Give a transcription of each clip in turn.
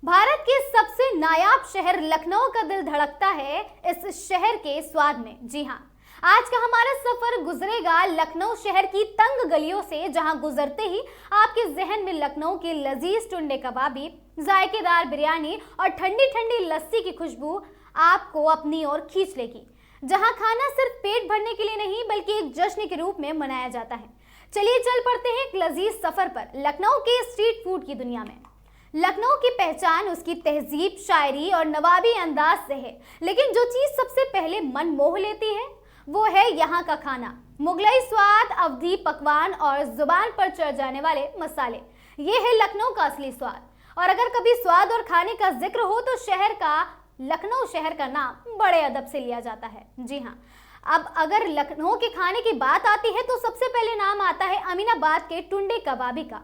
भारत के सबसे नायाब शहर लखनऊ का दिल धड़कता है इस शहर के स्वाद में। जी हाँ, आज का हमारा सफर गुजरेगा लखनऊ शहर की तंग गलियों से, जहां गुजरते ही आपके जहन में लखनऊ की लजीज टुंडे कबाबी, जायकेदार बिरयानी और ठंडी ठंडी लस्सी की खुशबू आपको अपनी ओर खींच लेगी। जहां खाना सिर्फ पेट भरने के लिए नहीं बल्कि एक जश्न के रूप में मनाया जाता है। चलिए चल पड़ते हैं एक लजीज सफर पर लखनऊ के स्ट्रीट फूड की दुनिया में। लखनऊ की पहचान उसकी तहजीब, शायरी और नवाबी अंदाज से है, लेकिन जो चीज सबसे पहले मन मोह लेती है वो है यहाँ का खाना। मुगलई स्वाद, अवधी पकवान और जुबान पर चढ़ जाने वाले मसाले, ये है लखनऊ का असली स्वाद। और अगर कभी स्वाद और खाने का जिक्र हो तो लखनऊ शहर का नाम बड़े अदब से लिया जाता है। जी हाँ, अब अगर लखनऊ के खाने की बात आती है तो सबसे पहले नाम आता है अमीनाबाद के टुंडे कबाबी का,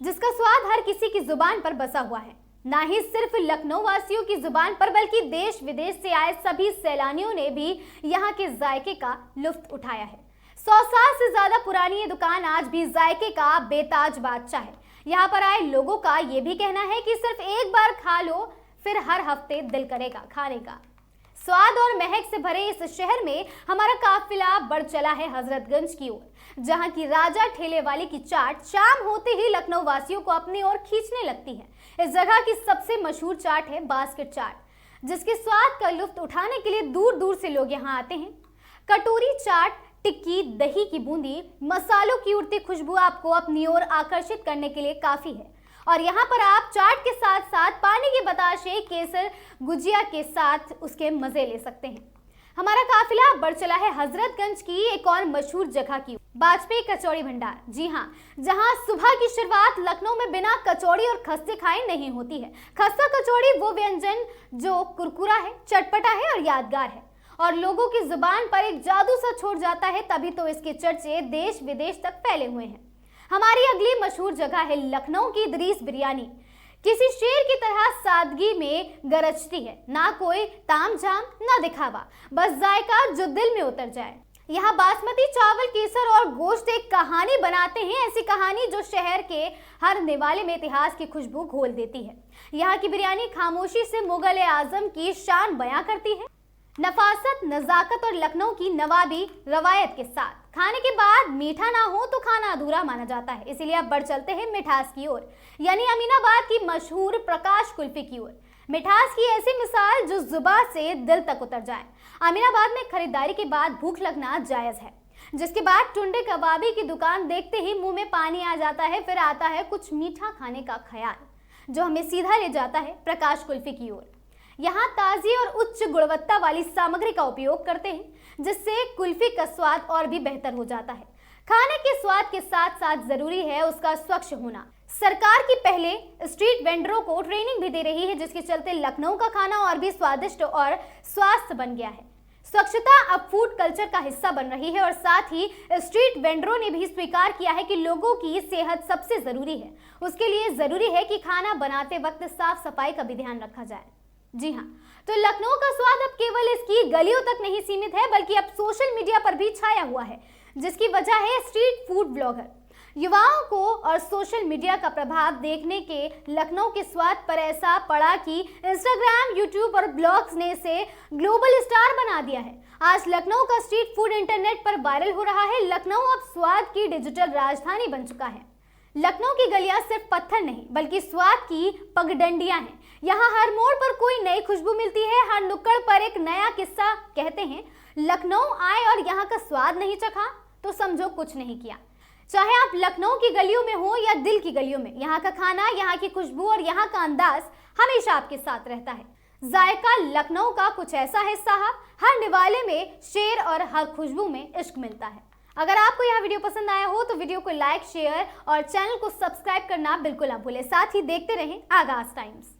जिसका स्वाद हर किसी की जुबान पर बसा हुआ है। ना ही सिर्फ लखनऊ वासियों की जुबान पर बल्कि देश विदेश से आए सभी सैलानियों ने भी यहाँ के जायके का लुत्फ उठाया है। 100 साल से ज्यादा पुरानी ये दुकान आज भी जायके का बेताज बादशाह है। यहाँ पर आए लोगों का ये भी कहना है कि सिर्फ एक बार खा लो फिर हर हफ्ते दिल करेगा खाने का। स्वाद और महक से भरे इस शहर में हमारा काफिला बढ़ चला है हजरतगंज की ओर, जहां की राजा ठेले वाली की चाट शाम होते ही लखनऊ वासियों को अपनी ओर खींचने लगती है। इस जगह की सबसे मशहूर चाट है बास्केट चाट, जिसके स्वाद का लुत्फ उठाने के लिए दूर दूर से लोग यहाँ आते हैं। कटोरी चाट, टिक्की, दही की बूंदी, मसालों की उड़ती खुशबू आपको अपनी ओर आकर्षित करने के लिए काफी है। और यहाँ पर आप चाट के साथ साथ पानी के बताशे, केसर, गुजिया के साथ उसके मजे ले सकते हैं। हमारा काफिला बढ़ चला है हजरतगंज की एक और मशहूर जगह की, वाजपेयी कचौड़ी भंडार। जी हाँ, जहाँ सुबह की शुरुआत लखनऊ में बिना कचौड़ी और खस्ते खाए नहीं होती है। खस्ता कचौड़ी वो व्यंजन जो कुरकुरा है, चटपटा है और यादगार है और लोगों की जुबान पर एक जादू सा छोड़ जाता है, तभी तो इसके चर्चे देश विदेश तक फैले हुए हैं। हमारी अगली मशहूर जगह है लखनऊ की दरीस बिरयानी। किसी शेर की तरह सादगी में गरजती है, ना कोई तामझाम ना दिखावा, बस जायका जो दिल में उतर जाए। यहाँ बासमती चावल, केसर और गोश्त एक कहानी बनाते हैं, ऐसी कहानी जो शहर के हर निवाले में इतिहास की खुशबू घोल देती है। यहाँ की बिरयानी खामोशी से मुगल आजम की शान बयां करती है, नफासत, नजाकत और लखनऊ की नवाबी रवायत के साथ। खाने के बाद मीठा ना हो तो खाना अधूरा माना जाता है, इसीलिए अब बढ़ चलते हैं मिठास की ओर, यानी अमीनाबाद की मशहूर प्रकाश कुल्फी की ओर। मिठास की ऐसी मिसाल जो जुबान से दिल तक उतर जाए। अमीनाबाद में खरीदारी के बाद भूख लगना जायज है, जिसके बाद टुंडे कबाबी की दुकान देखते ही मुंह में पानी आ जाता है। फिर आता है कुछ मीठा खाने का ख्याल, जो हमें सीधा ले जाता है प्रकाश कुल्फी की ओर। यहाँ ताज़ी और उच्च गुणवत्ता वाली सामग्री का उपयोग करते हैं, जिससे कुल्फी का स्वाद और भी बेहतर हो जाता है। खाने के स्वाद के साथ साथ जरूरी है उसका स्वच्छ होना। सरकार की पहले स्ट्रीट वेंडरों को ट्रेनिंग भी दे रही है, जिसके चलते लखनऊ का खाना और भी स्वादिष्ट और स्वास्थ्य बन गया है। स्वच्छता अब फूड कल्चर का हिस्सा बन रही है और साथ ही स्ट्रीट वेंडरों ने भी स्वीकार किया है कि लोगों की सेहत सबसे जरूरी है। उसके लिए जरूरी है कि खाना बनाते वक्त साफ सफाई का भी ध्यान रखा जाए। जी हाँ, तो लखनऊ का स्वाद अब केवल इसकी गलियों तक नहीं सीमित है बल्कि अब सोशल मीडिया पर भी छाया हुआ है, जिसकी वजह है स्ट्रीट फूड ब्लॉगर। युवाओं को और सोशल मीडिया का प्रभाव देखने के लखनऊ के स्वाद पर ऐसा पड़ा कि इंस्टाग्राम, यूट्यूब और ब्लॉग्स ने इसे ग्लोबल स्टार बना दिया है। आज लखनऊ का स्ट्रीट फूड इंटरनेट पर वायरल हो रहा है। लखनऊ अब स्वाद की डिजिटल राजधानी बन चुका है। लखनऊ की गलियां सिर्फ पत्थर नहीं बल्कि स्वाद की पगडंडियां हैं। यहाँ हर मोड़ पर कोई नई खुशबू मिलती है, हर नुक्कड़ पर एक नया किस्सा। कहते हैं लखनऊ आए और यहाँ का स्वाद नहीं चखा तो समझो कुछ नहीं किया। चाहे आप लखनऊ की गलियों में हो या दिल की गलियों में, यहाँ का खाना, यहाँ की खुशबू और यहाँ का अंदाज हमेशा आपके साथ रहता है। जायका लखनऊ का कुछ ऐसा है साहब, हर निवाले में शेर और हर खुशबू में इश्क मिलता है। अगर आपको यह वीडियो पसंद आया हो तो वीडियो को लाइक, शेयर और चैनल को सब्सक्राइब करना बिल्कुल ना भूलें। साथ ही देखते रहें आगाज टाइम्स।